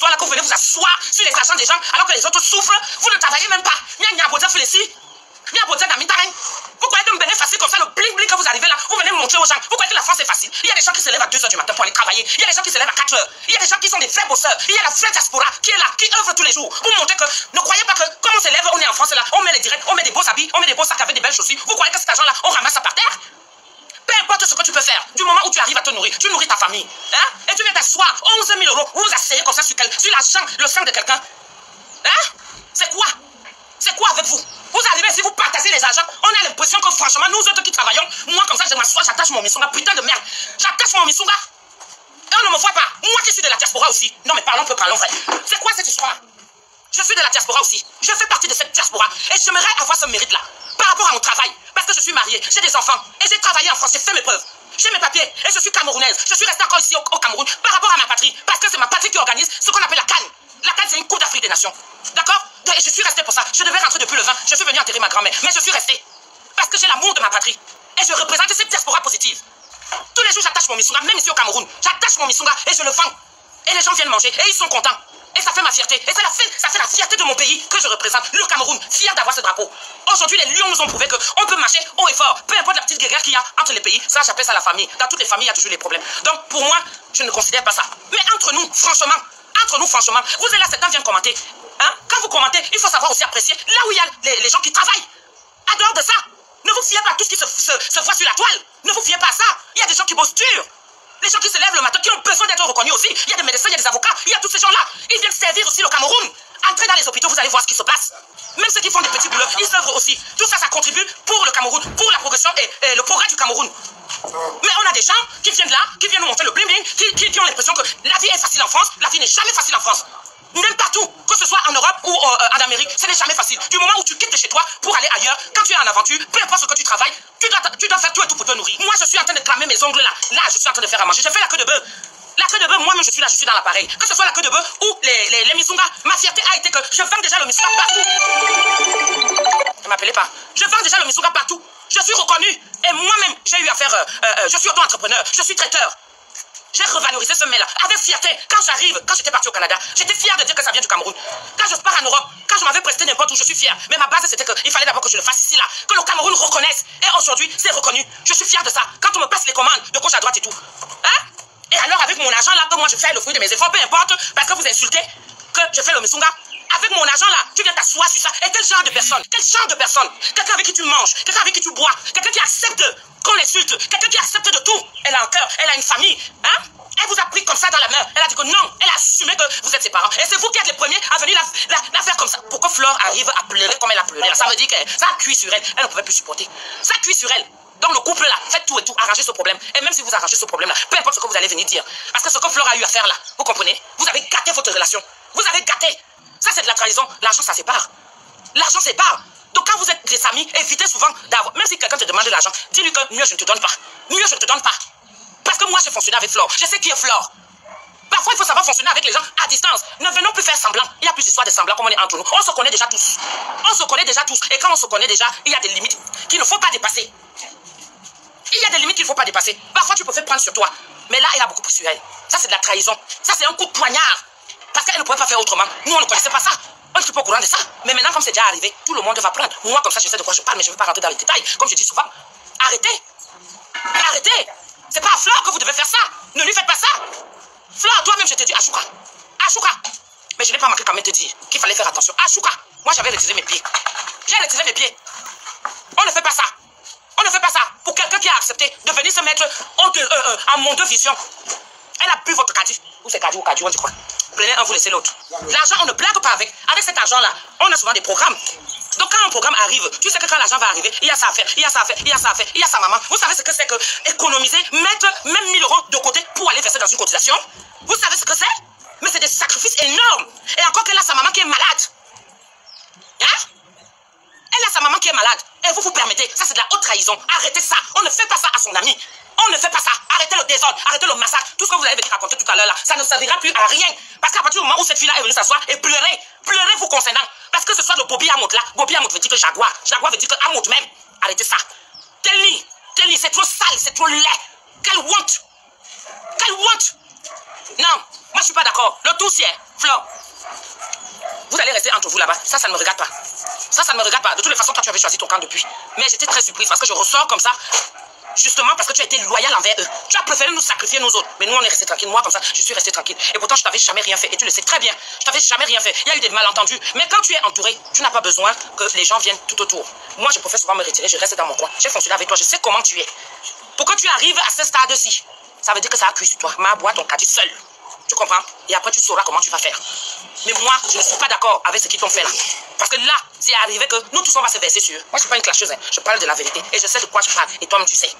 histoire-là que vous venez vous asseoir sur les argents des gens alors que les autres souffrent. Vous ne travaillez même pas. Vous croyez que me venez facile comme ça, le bling-bling que vous arrivez là, vous venez montrer aux gens. Vous croyez que la France est facile? Il y a des gens qui se lèvent à 2 h du matin pour aller travailler. Il y a des gens qui se lèvent à 4 h. Il y a des gens qui sont des vrais bosseurs. Il y a la vraie diaspora qui est là, qui œuvre tous les jours. Vous montrez que, ne croyez pas que, comme on se lève, on est en France là, on met les directs, on met des beaux habits, on met des beaux sacs avec des belles chaussures. Vous croyez que cet argent-là, on ramasse ça par terre? Peu importe ce que tu peux faire, du moment où tu arrives à te nourrir, tu nourris ta famille. Hein? Et tu viens t'asseoir 11 000 €, vous vous asseyez comme ça sur l'argent, le sang de quelqu'un. Hein? C'est quoi? C'est quoi avec vous? Vous arrivez ici, vous partagez les argents. On a l'impression que franchement, nous autres qui travaillons, moi comme ça, je m'assois, j'attache mon missunga, putain de merde. J'attache mon missunga. Et on ne me voit pas. Moi qui suis de la diaspora aussi. Non mais parlons vrai. C'est quoi cette histoire? Je suis de la diaspora aussi. Je fais partie de cette diaspora. Et j'aimerais avoir ce mérite-là. Par rapport à mon travail. Parce que je suis mariée, j'ai des enfants. Et j'ai travaillé en France, j'ai fait mes preuves. J'ai mes papiers. Et je suis camerounaise. Je suis restée encore ici au Cameroun. Par rapport à ma patrie. Parce que c'est ma patrie qui organise ce qu'on appelle la CAN. La CAN, c'est une Coupe d'Afrique des Nations. D'accord? Et je suis restée pour ça. Je devais rentrer depuis le 20. Je suis venue enterrer ma grand-mère. Mais je suis restée. Parce que j'ai l'amour de ma patrie. Et je représente cette diaspora positive. Tous les jours, j'attache mon missunga. Même ici au Cameroun. J'attache mon missunga et je le vends. Et les gens viennent manger. Et ils sont contents. Et ça fait ma fierté. Et ça fait la fierté de mon pays que je représente. Le Cameroun, fier d'avoir ce drapeau. Aujourd'hui, les lions nous ont prouvé qu'on peut marcher haut et fort. Peu importe la petite guerre qu'il y a entre les pays. Ça, j'appelle ça la famille. Dans toutes les familles, il y a toujours des problèmes. Donc, pour moi, je ne considère pas ça. Mais entre nous, franchement, vous êtes là, certains viennent commenter. Hein? Quand vous commentez, il faut savoir aussi apprécier là où il y a les gens qui travaillent. En dehors de ça, ne vous fiez pas à tout ce qui se voit sur la toile. Ne vous fiez pas à ça. Il y a des gens qui bossent dur. Les gens qui se lèvent le matin, qui ont besoin d'être reconnus aussi. Il y a des médecins, il y a des avocats, il y a tous ces gens-là. Ils viennent servir aussi le Cameroun. Entrez dans les hôpitaux, vous allez voir ce qui se passe. Même ceux qui font des petits boulots, ils œuvrent aussi. Tout ça, ça contribue pour le Cameroun, pour la progression et le progrès du Cameroun. Mais on a des gens qui viennent là, qui viennent nous montrer le bling-bling, qui ont l'impression que la vie est facile en France. La vie n'est jamais facile en France. Même partout, que ce soit en Europe ou en Amérique, ce n'est jamais facile. Du moment où tu quittes de chez toi pour aller ailleurs, quand tu es en aventure, peu importe ce que tu travailles, tu dois faire tout et tout pour te nourrir. Moi, je suis en train de cramer mes ongles là. Là, je suis en train de faire à manger. Je fais la queue de bœuf. La queue de bœuf, moi-même, je suis là, je suis dans l'appareil. Que ce soit la queue de bœuf ou les missungas, ma fierté a été que je vends déjà le missunga partout. Ne m'appelez pas. Je vends déjà le missunga partout. Je suis reconnu. Et moi-même, j'ai eu à faire... je suis auto-entrepreneur. Je suis traiteur. J'ai revalorisé ce mets-là avec fierté. Quand j'étais parti au Canada, j'étais fier de dire que ça vient du Cameroun. Quand je pars en Europe, quand je m'avais presté n'importe où, je suis fier. Mais ma base, c'était qu'il fallait d'abord que je le fasse ici, là. Que le Cameroun reconnaisse. Et aujourd'hui, c'est reconnu. Je suis fier de ça. Quand on me passe les commandes de gauche à droite et tout. Hein? Et alors, avec mon argent, là, que moi, je fais le fruit de mes efforts, peu importe, parce que vous insultez, que je fais le missunga. Avec mon argent là, tu viens t'asseoir sur ça. Et quel genre de personne? Quel genre de personne? Quelqu'un avec qui tu manges, quelqu'un avec qui tu bois, quelqu'un qui accepte qu'on l'insulte, quelqu'un qui accepte de tout. Elle a un cœur, elle a une famille. Hein? Elle vous a pris comme ça dans la main. Elle a dit que non, elle a assumé que vous êtes ses parents. Et c'est vous qui êtes les premiers à venir la faire comme ça. Pour que Flore arrive à pleurer comme elle a pleuré. Là, ça veut dire que ça a cuit sur elle. Elle ne pouvait plus supporter. Ça a cuit sur elle. Donc le couple là, faites tout et tout, arrangez ce problème. Et même si vous arrangez ce problème là, peu importe ce que vous allez venir dire. Parce que ce que Flore a eu à faire là, vous comprenez? Vous avez gâté votre relation. Vous avez gâté. Ça, c'est de la trahison. L'argent, ça sépare. L'argent sépare. Donc, quand vous êtes des amis, évitez souvent d'avoir... Même si quelqu'un te demande de l'argent, dis-lui que mieux, je ne te donne pas. Mieux, je ne te donne pas. Parce que moi, j'ai fonctionné avec Flore. Je sais qui est Flore. Parfois, il faut savoir fonctionner avec les gens à distance. Ne venons plus faire semblant. Il n'y a plus d'histoire de semblant comme on est entre nous. On se connaît déjà tous. On se connaît déjà tous. Et quand on se connaît déjà, il y a des limites qu'il ne faut pas dépasser. Il y a des limites qu'il ne faut pas dépasser. Parfois, tu peux faire prendre sur toi. Mais là, elle a beaucoup pris sur elle. Ça, c'est de la trahison. Ça, c'est un coup de poignard. Parce qu'elle ne pouvait pas faire autrement. Nous, on ne connaissait pas ça. On n'était pas au courant de ça. Mais maintenant, comme c'est déjà arrivé, tout le monde va prendre. Moi, comme ça, je sais de quoi je parle, mais je ne veux pas rentrer dans les détails. Comme je dis souvent, arrêtez. Arrêtez. C'est pas à Flore que vous devez faire ça. Ne lui faites pas ça. Flore, toi-même, je te dis, Achouka. Achouka. Mais je n'ai pas manqué quand même te dire qu'il fallait faire attention. Achouka. Moi, j'avais retiré mes pieds. J'ai retiré mes pieds. On ne fait pas ça. On ne fait pas ça. Pour quelqu'un qui a accepté de venir se mettre en mon deux visions. Elle a bu votre caddie. Ou c'est caddie ou caddie, on dit quoi? Prenez un, vous laissez l'autre. L'argent, on ne blague pas avec. Avec cet argent-là, on a souvent des programmes. Donc quand un programme arrive, tu sais que quand l'argent va arriver, il y a ça à faire, il y a ça à faire, il y a ça à faire, il y a sa maman. Vous savez ce que c'est que économiser, mettre même 1000 € de côté pour aller verser dans une cotisation? Vous savez ce que c'est? Mais c'est des sacrifices énormes. Et encore qu'elle a sa maman qui est malade. Hein? Elle a sa maman qui est malade. Et vous vous permettez, ça c'est de la haute trahison. Arrêtez ça. On ne fait pas ça à son ami. On ne fait pas ça. Arrêtez le désordre, arrêtez le massacre. Tout ce que vous avez raconté tout à l'heure là, ça ne servira plus à rien. Parce qu'à partir du moment où cette fille-là est venue s'asseoir et pleurer vous concernant. Parce que ce soit le Bobby Amout là, Bobby Amout veut dire que Jaguar. Jaguar veut dire que Amout même. Arrêtez ça. Telly, c'est trop sale, c'est trop laid. Quelle honte. Quelle honte. Non, moi je suis pas d'accord. Le tout c'est, Flore, vous allez rester entre vous là-bas. Ça ne me regarde pas. Ça ne me regarde pas. De toutes les façons, toi tu avais choisi ton camp depuis. Mais j'étais très surprise parce que je ressors comme ça. Justement parce que tu as été loyal envers eux. Tu as préféré nous sacrifier nous autres. Mais nous on est restés tranquilles. Moi comme ça, je suis resté tranquille. Et pourtant je t'avais jamais rien fait. Et tu le sais très bien. Je t'avais jamais rien fait. Il y a eu des malentendus. Mais quand tu es entouré, tu n'as pas besoin que les gens viennent tout autour. Moi je préfère souvent me retirer. Je reste dans mon coin. J'ai fonctionné avec toi. Je sais comment tu es. Pour que tu arrives à ce stade-ci, ça veut dire que ça a cuit sur toi. Ma boîte ton caddie seul. Tu comprends? Et après, tu sauras comment tu vas faire. Mais moi, je ne suis pas d'accord avec ce qu'ils t'ont fait là. Parce que là, c'est arrivé que nous tous, on va se verser sur eux. Moi, je ne suis pas une clasheuse. Hein. Je parle de la vérité. Et je sais de quoi je parle. Et toi-même, tu sais.